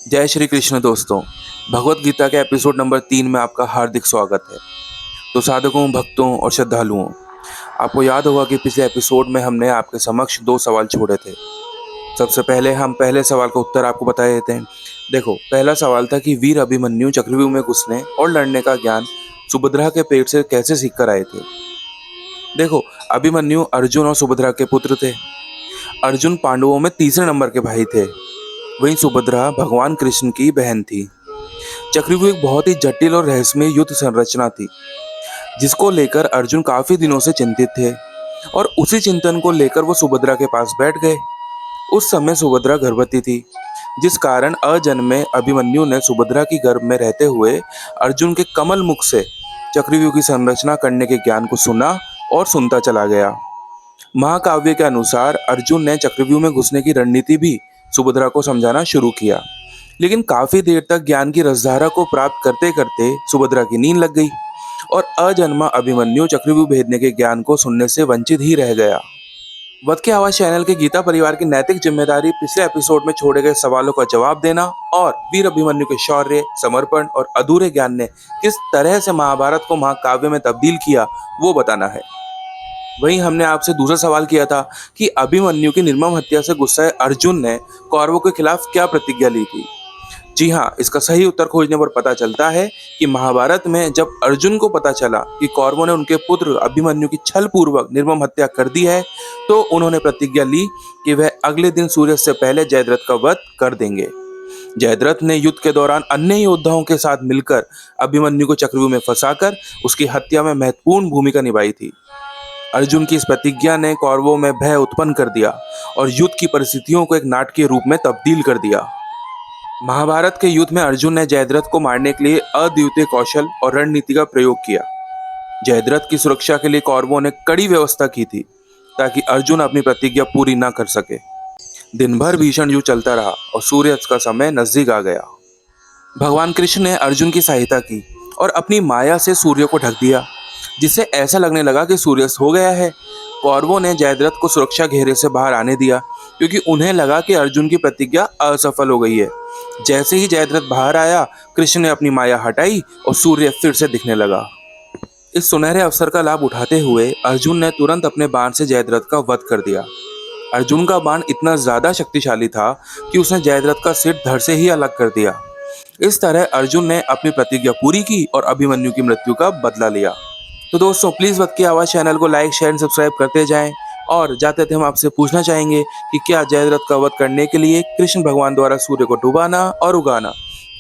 जय श्री कृष्ण दोस्तों। भगवत गीता के एपिसोड नंबर 3 में आपका हार्दिक स्वागत है। तो साधकों, भक्तों और श्रद्धालुओं, आपको याद होगा कि पिछले एपिसोड में हमने आपके समक्ष 2 सवाल छोड़े थे। सबसे पहले हम पहले सवाल का उत्तर आपको बता देते हैं। देखो, पहला सवाल था कि वीर अभिमन्यु चक्रव्यूह में घुसने और लड़ने का ज्ञान सुभद्रा के पेट से कैसे सीख कर आए थे। देखो, अभिमन्यु अर्जुन और सुभद्रा के पुत्र थे। अर्जुन पांडवों में तीसरे नंबर के भाई थे, वहीं सुभद्रा भगवान कृष्ण की बहन थी। चक्रव्यूह एक बहुत ही जटिल और रहस्यमय युद्ध संरचना थी, जिसको लेकर अर्जुन काफी दिनों से चिंतित थे और उसी चिंतन को लेकर वो सुभद्रा के पास बैठ गए। उस समय सुभद्रा गर्भवती थी, जिस कारण अजन्मे अभिमन्यु ने सुभद्रा की गर्भ में रहते हुए अर्जुन के कमल मुख से चक्रव्यूह की संरचना करने के ज्ञान को सुना और सुनता चला गया। महाकाव्य के अनुसार अर्जुन ने चक्रव्यूह में घुसने की रणनीति भी सुभद्रा को समझाना शुरू किया, लेकिन काफी देर तक ज्ञान की रसधारा को प्राप्त करते करते सुभद्रा की नींद लग गई और अजन्मा अभिमन्यु चक्रव्यूह भेदने के ज्ञान को सुनने से वंचित ही रह गया। वध की आवाज चैनल के गीता परिवार की नैतिक जिम्मेदारी पिछले एपिसोड में छोड़े गए सवालों का जवाब देना और वीर अभिमन्यु के शौर्य, समर्पण और अधूरे ज्ञान ने किस तरह से महाभारत को महाकाव्य में तब्दील किया, वो बताना है। वहीं हमने आपसे दूसरा सवाल किया था कि अभिमन्यु की निर्मम हत्या से गुस्साए अर्जुन ने कौरवों के खिलाफ क्या प्रतिज्ञा ली थी। जी हाँ, इसका सही उत्तर खोजने पर पता चलता है कि महाभारत में जब अर्जुन को पता चला कि कौरवों ने उनके पुत्र अभिमन्यु की छल पूर्वक निर्मम हत्या कर दी है, तो उन्होंने प्रतिज्ञा ली कि वह अगले दिन सूर्य से पहले जयद्रथ का वध कर देंगे। जयद्रथ ने युद्ध के दौरान अन्य योद्धाओं के साथ मिलकर अभिमन्यु को चक्रव्यूह में फंसाकर उसकी हत्या में महत्वपूर्ण भूमिका निभाई थी। अर्जुन की इस प्रतिज्ञा ने कौरवों में भय उत्पन्न कर दिया और युद्ध की परिस्थितियों को एक नाटकीय रूप में तब्दील कर दिया। महाभारत के युद्ध में अर्जुन ने जयद्रथ को मारने के लिए अद्वितीय कौशल और रणनीति का प्रयोग किया। जयद्रथ की सुरक्षा के लिए कौरवों ने कड़ी व्यवस्था की थी ताकि अर्जुन अपनी प्रतिज्ञा पूरी न कर सके। दिन भर भीषण युद्ध चलता रहा और सूर्यास्त का समय नजदीक आ गया। भगवान कृष्ण ने अर्जुन की सहायता की और अपनी माया से सूर्य को ढक दिया, जिससे ऐसा लगने लगा कि सूर्यास्त हो गया है। कौरवों ने जयद्रथ को सुरक्षा घेरे से बाहर आने दिया, क्योंकि उन्हें लगा कि अर्जुन की प्रतिज्ञा असफल हो गई है। जैसे ही जयद्रथ बाहर आया, कृष्ण ने अपनी माया हटाई और सूर्य फिर से दिखने लगा। इस सुनहरे अवसर का लाभ उठाते हुए अर्जुन ने तुरंत अपने बाण से जयद्रथ का वध कर दिया। अर्जुन का बाण इतना ज्यादा शक्तिशाली था कि उसने जयद्रथ का सिर धड़ से ही अलग कर दिया। इस तरह अर्जुन ने अपनी प्रतिज्ञा पूरी की और अभिमन्यु की मृत्यु का बदला लिया। तो दोस्तों, प्लीज वध की आवाज चैनल को लाइक, शेयर एंड सब्सक्राइब करते जाएं। और जाते थे हम आपसे पूछना चाहेंगे कि क्या जयद्रथ का वध करने के लिए कृष्ण भगवान द्वारा सूर्य को डुबाना और उगाना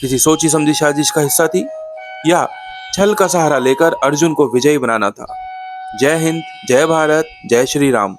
किसी सोची समझी साजिश का हिस्सा थी, या छल का सहारा लेकर अर्जुन को विजयी बनाना था। जय हिंद, जय भारत, जय श्री राम।